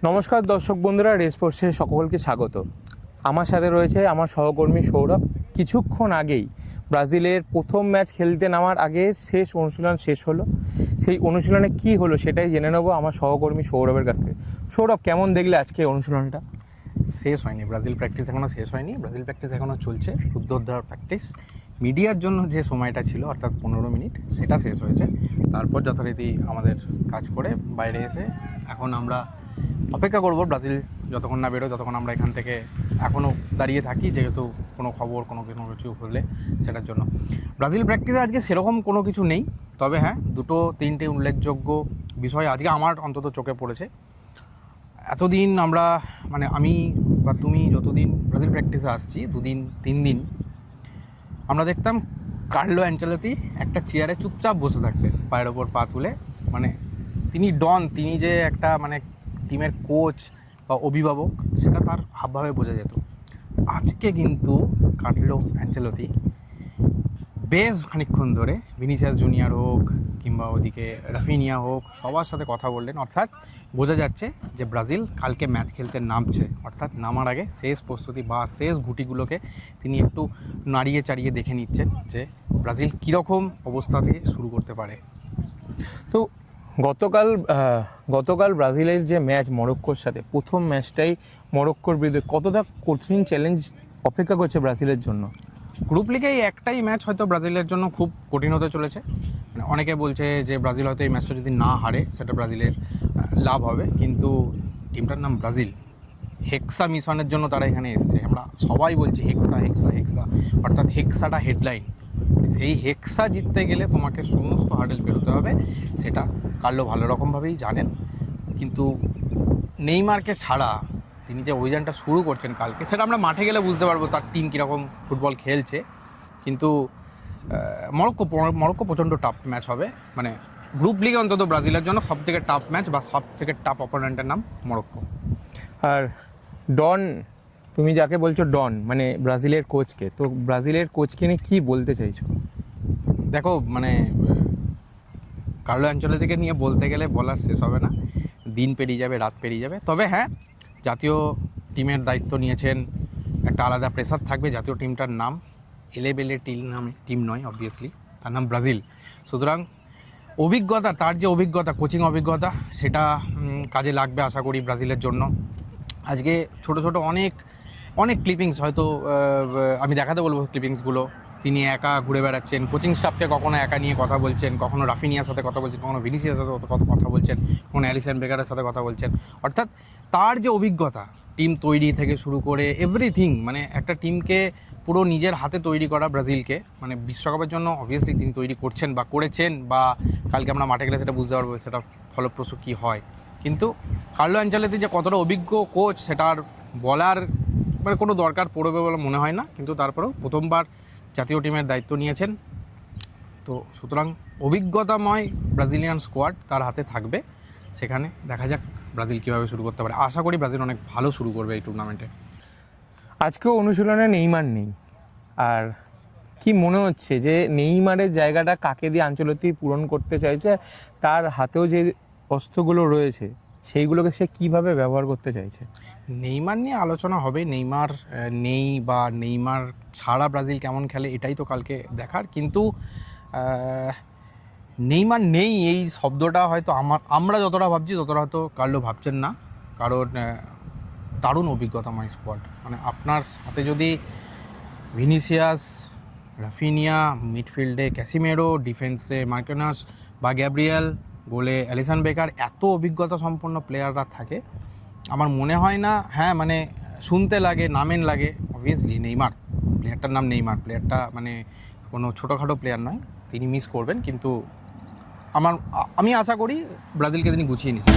নমস্কার দর্শক বন্ধুরা, রেসপোর্টসে সকলকে স্বাগত। আমার সাথে রয়েছে আমার সহকর্মী সৌরভ। কিছুক্ষণ আগেই ব্রাজিলের প্রথম ম্যাচ খেলতে নামার আগে শেষ অনুশীলন শেষ হলো। সেই অনুশীলনে কি হলো সেটাই জেনে নেবো আমার সহকর্মী সৌরভের কাছ থেকে। সৌরভ, কেমন দেখলে আজকে অনুশীলনটা? শেষ হয়নি, ব্রাজিল প্র্যাকটিস এখনও শেষ হয়নি। ব্রাজিল প্র্যাকটিস এখনও চলছে, রুদ্ধদ্বার প্র্যাকটিস। মিডিয়ার জন্য যে সময়টা ছিল অর্থাৎ 15 মিনিট, সেটা শেষ হয়েছে। তারপর যথারীতি আমাদের কাজ করে বাইরে এসে এখন আমরা অপেক্ষা করব ব্রাজিল যতক্ষণ না বেরোয়, ততক্ষণ আমরা এখান থেকে এখনও দাঁড়িয়ে থাকি, যেহেতু কোনো খবর কোনো কিছু হলে সেটার জন্য। ব্রাজিল প্র্যাকটিসে আজকে সেরকম কোনো কিছু নেই, তবে হ্যাঁ 2-3টে উল্লেখযোগ্য বিষয় আজকে আমার অন্তত চোখে পড়েছে। এতদিন আমরা আমি বা তুমি যতদিন ব্রাজিল প্র্যাকটিসে আসছি, 2-3 দিন আমরা দেখতাম কার্লো অ্যানচেলোতি একটা চেয়ারে চুপচাপ বসে থাকতেন, পায়ের ওপর পা তুলে। তিনি ডন, তিনি যে একটা টিমের কোচ বা অভিভাবক, সেটা তার হাবভাবে বোঝা যেত। আজকে কিন্তু কার্লো অ্যানচেলোতি বেশ খানিকক্ষণ ধরে ভিনিসিয়াস জুনিয়র হোক কিংবা ওদিকে রাফিনিয়া হোক, সবার সাথে কথা বললেন। অর্থাৎ বোঝা যাচ্ছে যে ব্রাজিল কালকে ম্যাচ খেলতে নামছে, অর্থাৎ নামার আগে শেষ প্রস্তুতি বা শেষ গুটিগুলোকে তিনি একটু নাড়িয়ে চাড়িয়ে দেখে নিচ্ছেন যে ব্রাজিল কীরকম অবস্থা থেকে শুরু করতে পারে। তো গতকাল ব্রাজিলের যে ম্যাচ মরক্কোর সাথে, প্রথম ম্যাচটাই মরক্কোর বিরুদ্ধে, কতটা কঠিন চ্যালেঞ্জ অপেক্ষা করছে ব্রাজিলের জন্য? গ্রুপ লিগে এই একটাই ম্যাচ হয়তো ব্রাজিলের জন্য খুব কঠিন হতে চলেছে। অনেকে বলছে যে ব্রাজিল হয়তো এই ম্যাচটা যদি না হারে সেটা ব্রাজিলের লাভ হবে, কিন্তু টিমটার নাম ব্রাজিল। হেক্সা মিশনের জন্য তারা এখানে এসছে। আমরা সবাই বলছি হেক্সা হেক্সা হেক্সা, অর্থাৎ হেক্সাটা হেডলাইন। সেই হেক্সা জিততে গেলে তোমাকে সমস্ত হার্ডেল পেরোতে হবে, সেটা কার্লো ভালো রকমভাবেই জানেন। কিন্তু নেইমারকে ছাড়া তিনি যে অভিযানটা শুরু করছেন কালকে, সেটা আমরা মাঠে গেলে বুঝতে পারবো তার টিম কীরকম ফুটবল খেলছে। কিন্তু মরক্কো প্রচণ্ড টাফ ম্যাচ হবে। গ্রুপ লিগে অন্তত ব্রাজিলের জন্য সবথেকে টাফ ম্যাচ বা সবথেকে টাফ অপোনেন্টের নাম মরক্কো। আর ডন, তুমি যাকে বলছো ডন, ব্রাজিলের কোচকে, তো ব্রাজিলের কোচকে নিয়ে কী বলতে চাইছো? দেখো, কার্লো অ্যানচেলোতিকে নিয়ে বলতে গেলে বলার শেষ হবে না, দিন পেরিয়ে যাবে, রাত পেরিয়ে যাবে। তবে হ্যাঁ, জাতীয় টিমের দায়িত্ব নিয়েছেন, একটা আলাদা প্রেসার থাকবে। জাতীয় টিমটার নাম এলেবেলে টিম নয়, অবভিয়াসলি তার নাম ব্রাজিল। সুতরাং অভিজ্ঞতা, তার যে অভিজ্ঞতা, কোচিং অভিজ্ঞতা, সেটা কাজে লাগবে আশা করি ব্রাজিলের জন্য। আজকে ছোট ছোট অনেক ক্লিপিংস হয়তো আমি দেখাতে বলবো। ক্লিপিংসগুলো তিনি একা ঘুরে বেড়াচ্ছেন, কোচিং স্টাফকে কখনো একা নিয়ে কথা বলছেন, কখনো রাফিনিয়ার সাথে কথা বলছেন, কখনো ভিনিসিয়ার সাথে কথা বলছেন, কখনো অ্যালিসন বেকারের সাথে কথা বলছেন। অর্থাৎ তার যে অভিজ্ঞতা, টিম তৈরি থেকে শুরু করে এভরিথিং, একটা টিমকে পুরো নিজের হাতে তৈরি করা ব্রাজিলকে বিশ্বকাপের জন্য অবভিয়াসলি তিনি তৈরি করছেন বা করেছেন, বা কালকে আমরা মাঠে গেলে সেটা বুঝতে পারবো সেটা ফলপ্রসূ কী হয়। কিন্তু কার্লো অ্যানচেলোতি যে কতটা অভিজ্ঞ কোচ, সেটার বলার কোনো দরকার পড়বে বলে মনে হয় না। কিন্তু তারপরেও প্রথমবার জাতীয় টিমের দায়িত্ব নিয়েছেন, তো সুতরাং অভিজ্ঞতাময় ব্রাজিলিয়ান স্কোয়াড তার হাতে থাকবে। সেখানে দেখা যাক ব্রাজিল কীভাবে শুরু করতে পারে। আশা করি ব্রাজিল অনেক ভালো শুরু করবে এই টুর্নামেন্টে। আজকেও অনুশীলনে নেইমার নেই, আর কি মনে হচ্ছে যে নেইমারের জায়গাটা কাকে দিয়ে আনচেলোতি পূরণ করতে চাইছে? তার হাতেও যে অস্ত্রগুলো রয়েছে সেইগুলোকে সে কীভাবে ব্যবহার করতে চাইছে? নেইমার নিয়ে আলোচনা হবে। নেইমার নেই বা নেইমার ছাড়া ব্রাজিল কেমন খেলে, এটাই তো কালকে দেখার। কিন্তু নেইমার নেই এই শব্দটা হয়তো আমরা যতটা ভাবছি ততটা হয়তো কার্লো ভাবছেন না। কারণ দারুণ অভিজ্ঞতাময় স্কোয়াড। আপনার হাতে যদি ভিনিসিয়াস, রাফিনিয়া, মিডফিল্ডে ক্যাসিমেরো, ডিফেন্সে মার্কিনাস বা গ্যাব্রিয়েল, গোলে অ্যালিসন বেকার, এত অভিজ্ঞতা সম্পন্ন প্লেয়াররা থাকে, আমার মনে হয় না, হ্যাঁ শুনতে লাগে, নামেন লাগে। অবভিয়াসলি নেইমার, প্লেয়ারটার নাম নেইমার, প্লেয়ারটা কোনো ছোটোখাটো প্লেয়ার নয়, তিনি মিস করবেন। কিন্তু আমি আশা করি ব্রাজিলকে তিনি গুছিয়ে নিচ্ছেন।